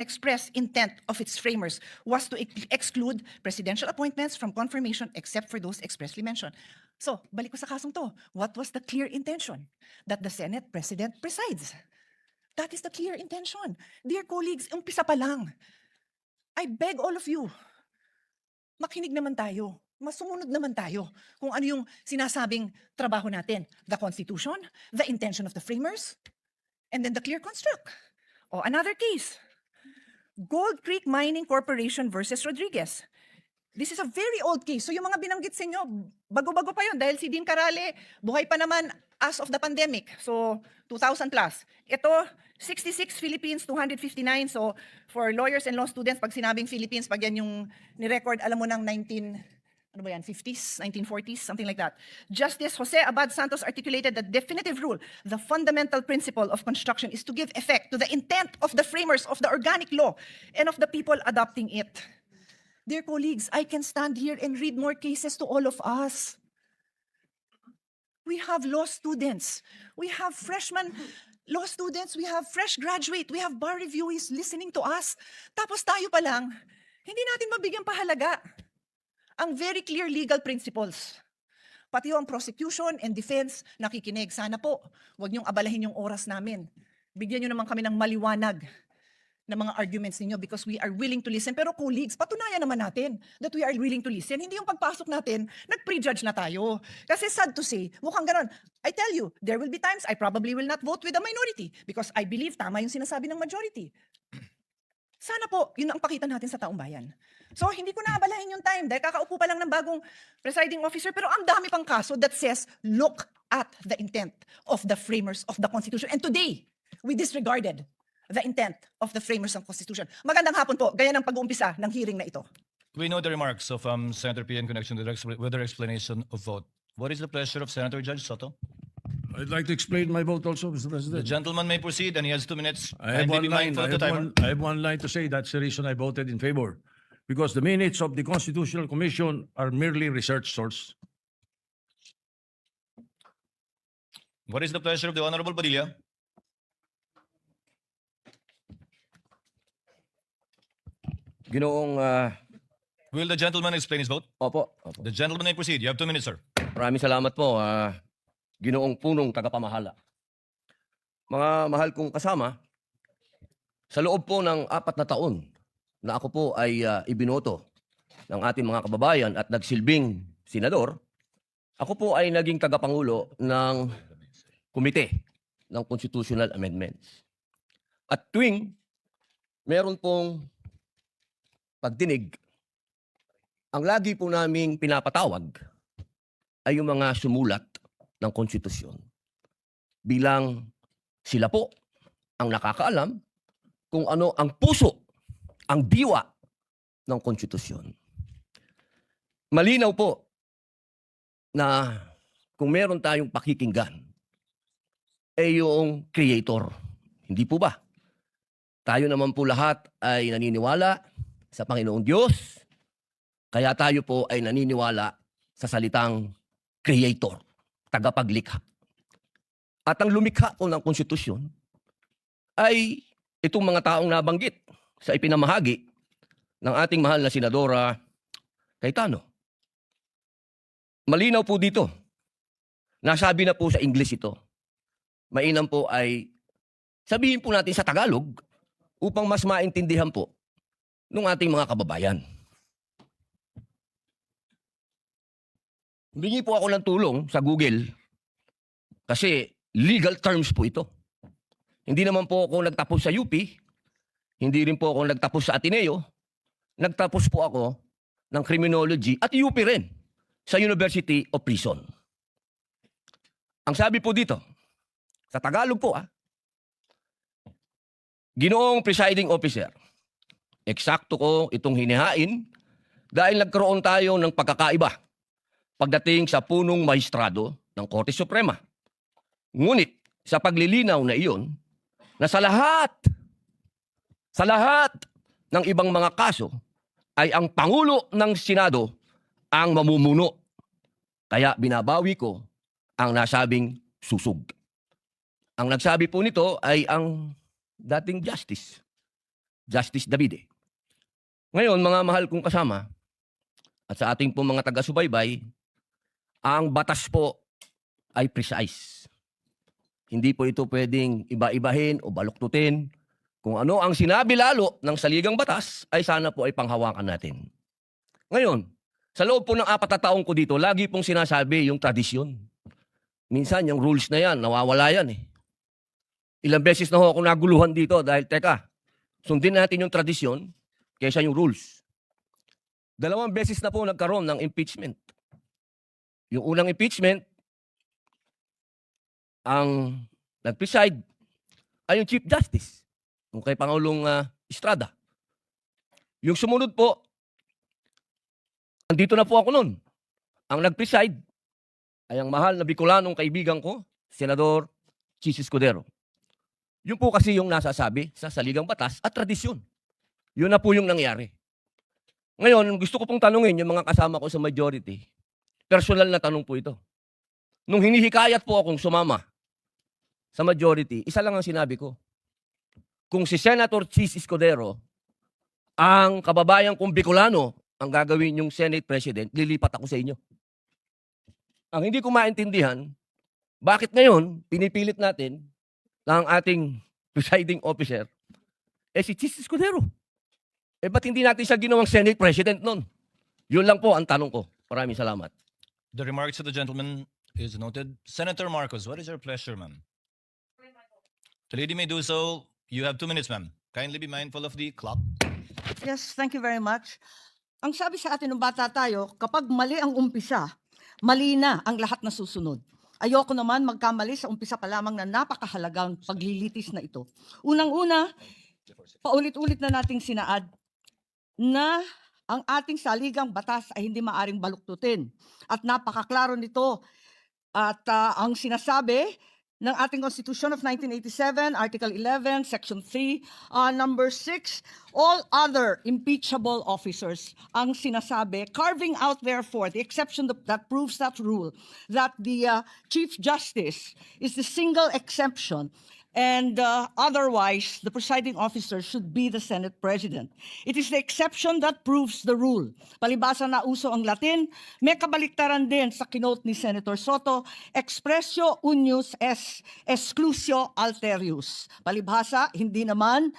express intent of its framers was to exclude presidential appointments from confirmation except for those expressly mentioned. So, balik ko sa kasong to. What was the clear intention? That the Senate President presides. That is the clear intention. Dear colleagues, umpisa pa lang. I beg all of you, makinig naman tayo. Masumunod naman tayo kung ano yung sinasabing trabaho natin. The Constitution, the intention of the framers, and then the clear construct. O, another case. Gold Creek Mining Corporation versus Rodriguez. This is a very old case. So yung mga binanggit sa inyo, bago-bago pa yun dahil si Dean Carale, buhay pa naman as of the pandemic. So 2000 plus. Ito, 66 Philippines, 259. So for lawyers and law students, pag sinabing Philippines, pag yan yung ni-record, alam mo ng 50s, 1940s, something like that. Justice Jose Abad Santos articulated the definitive rule. The fundamental principle of construction is to give effect to the intent of the framers of the organic law and of the people adopting it. Dear colleagues, I can stand here and read more cases to all of us. We have law students. We have freshman law students. We have fresh graduate. We have bar reviewees listening to us. Tapos tayo pa lang, hindi natin mabigyan pahalaga ang very clear legal principles. Pati yung prosecution and defense, nakikinig. Sana po, huwag niyong abalahin yung oras namin. Bigyan niyo naman kami ng maliwanag na mga arguments ninyo because we are willing to listen. Pero colleagues, patunayan naman natin that we are willing to listen. Hindi yung pagpasok natin, nag-prejudge na tayo. Kasi sad to say, mukhang ganon. I tell you, there will be times I probably will not vote with the minority because I believe tama yung sinasabi ng majority. Sana po, yun ang pakita natin sa taong bayan. So, hindi ko naabalahin yung time dahil kakaupo pa lang ng bagong presiding officer pero ang dami pang kaso that says, look at the intent of the framers of the Constitution. And today, we disregarded the intent of the framers of the Constitution. Magandang hapon po, gaya ng pag-uumpisa ng hearing na ito. We know the remarks of Senator P in connection with their explanation of vote. What is the pleasure of Senator Judge Soto? I'd like to explain my vote also, Mr. The President. gentleman may proceed and he has 2 minutes. I have Kindly one be line. mindful of the timer. I have one line to say. That's the reason I voted in favor. Because the minutes of the Constitutional Commission are merely research source. What is the pleasure of the Honorable Padilla? Ginoong, Will the gentleman explain his vote? opo. The gentleman may proceed. You have 2 minutes, sir. Maraming salamat po, Ginoong punong tagapamahala. Mga mahal kong kasama, sa loob po ng 4 na taon na ako po ay ibinoto ng ating mga kababayan at nagsilbing senador, ako po ay naging tagapangulo ng komite ng Constitutional Amendments. At tuwing meron pong pagdinig, ang lagi po naming pinapatawag ay yung mga sumulat ng konstitusyon. Bilang sila po ang nakakaalam kung ano ang puso, ang diwa ng konstitusyon. Malinaw po na kung meron tayong pakikinggan, ay yung creator. Hindi po ba? Tayo naman po lahat ay naniniwala sa Panginoong Diyos, kaya tayo po ay naniniwala sa salitang creator, tagapaglikha. At ang lumikha po ng konstitusyon ay itong mga taong nabanggit sa ipinamahagi ng ating mahal na Senadora Cayetano. Malinaw po dito. Nasabi na po sa English ito. Mainam po ay sabihin po natin sa Tagalog upang mas maintindihan po ng ating mga kababayan. Humingi po ako ng tulong sa Google kasi legal terms po ito. Hindi naman po ako nagtapos sa UP, hindi rin po ako nagtapos sa Ateneo, nagtapos po ako ng criminology at UP rin sa University of Prison. Ang sabi po dito, sa Tagalog po Ginoong presiding officer, eksakto ko itong hinihain dahil nagkaroon tayo ng pagkakaiba pagdating sa punong maestrado ng Korte Suprema. Ngunit sa paglilinaw na iyon, na sa lahat ng ibang mga kaso ay ang Pangulo ng Senado ang mamumuno. Kaya binabawi ko ang nasabing susug. Ang nagsabi po nito ay ang dating Justice Justice Davide. Ngayon, mga mahal kong kasama, at sa ating po mga taga-subaybay, ang batas po ay precise. Hindi po ito pwedeng iba-ibahin o baluktutin. Kung ano ang sinabi lalo ng saligang batas, ay sana po ay panghawakan natin. Ngayon, sa loob po ng 4 na taong ko dito, lagi pong sinasabi yung tradisyon. Minsan, yung rules na yan, nawawala yan eh. Ilang beses na ho ako naguluhan dito dahil, teka, sundin natin yung tradisyon kaysa yung rules. 2 beses na po nagkaroon ng impeachment. Yung unang impeachment, ang nag-preside ay yung Chief Justice, yung kay Pangulong Estrada. Yung sumunod po, andito na po ako nun. Ang nag-preside ay ang mahal na Bicolanong kaibigan ko, Senador Chis Escudero. Yun po kasi yung nasasabi sa saligang batas at tradisyon. Yun na po yung nangyari. Ngayon, gusto ko pong tanungin yung mga kasama ko sa majority. Personal na tanong po ito. Nung hinihikayat po akong sumama sa majority, isa lang ang sinabi ko. Kung si Senator Chis Escudero, ang kababayan kong Bicolano, ang gagawin yung Senate President, lilipat ako sa inyo. Ang hindi ko maintindihan, bakit ngayon pinipilit natin ng ating presiding officer, si Chis Escudero. Ba't hindi natin siya ginawang Senate President nun? Yun lang po ang tanong ko. Maraming salamat. The remarks of the gentleman is noted. Senator Marcos, what is your pleasure, ma'am? The lady may do so. You have 2 minutes, ma'am. Kindly be mindful of the clock. Yes, thank you very much. Ang sabi sa atin ng bata tayo, kapag mali ang umpisa, mali na ang lahat na susunod. Ayoko naman magkamali sa umpisa pa lamang na napakahalagang paglilitis na ito. Unang-una, paulit-ulit na nating sinaad na ang ating saligang batas ay hindi maaring baluktutin. At napakaklaro nito. At ang sinasabi ng ating Constitution of 1987, Article 11, Section 3, Number 6, all other impeachable officers, ang sinasabi, carving out therefore the exception that proves that rule, that the Chief Justice is the single exception, and otherwise, the presiding officer should be the Senate President. It is the exception that proves the rule. Palibasa na uso ang Latin, may kabaliktaran din sa kinote ni Senator Soto, expressio unius est exclusio alterius. Palibhasa, hindi naman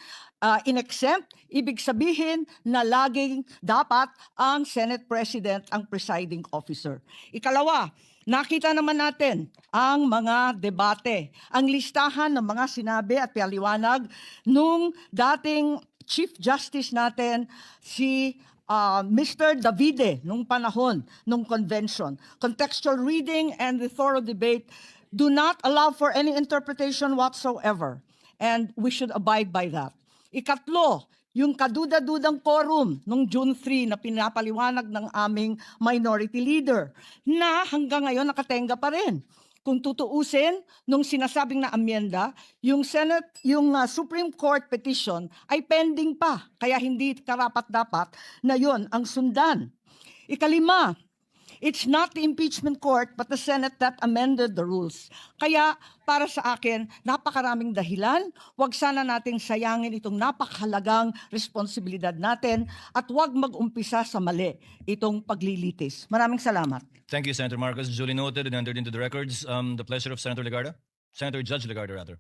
in-exempt, ibig sabihin na laging dapat ang Senate President ang presiding officer. Ikalawa, nakita naman natin ang mga debate, ang listahan ng mga sinabi at paliwanag nung dating Chief Justice natin, si Mr. Davide, nung panahon, nung convention. Contextual reading and the thorough debate do not allow for any interpretation whatsoever. And we should abide by that. Ikatlo, yung kaduda-dudang quorum nung June 3 na pinapaliwanag ng aming minority leader na hanggang ngayon nakatenga pa rin. Kung tutuusin, nung sinasabing na amyenda, yung Supreme Court petition ay pending pa, kaya hindi karapat-dapat na yon ang sundan. Ikalima, it's not the impeachment court but the Senate that amended the rules. Kaya para sa akin, napakaraming dahilan. Huwag sana nating sayangin itong napakahalagang responsibilidad natin at huwag mag-umpisa sa mali itong paglilitis. Maraming salamat. Thank you, Senator Marcos. Duly noted and entered into the records. The pleasure of Senator Legarda. Senator Judge Legarda, rather.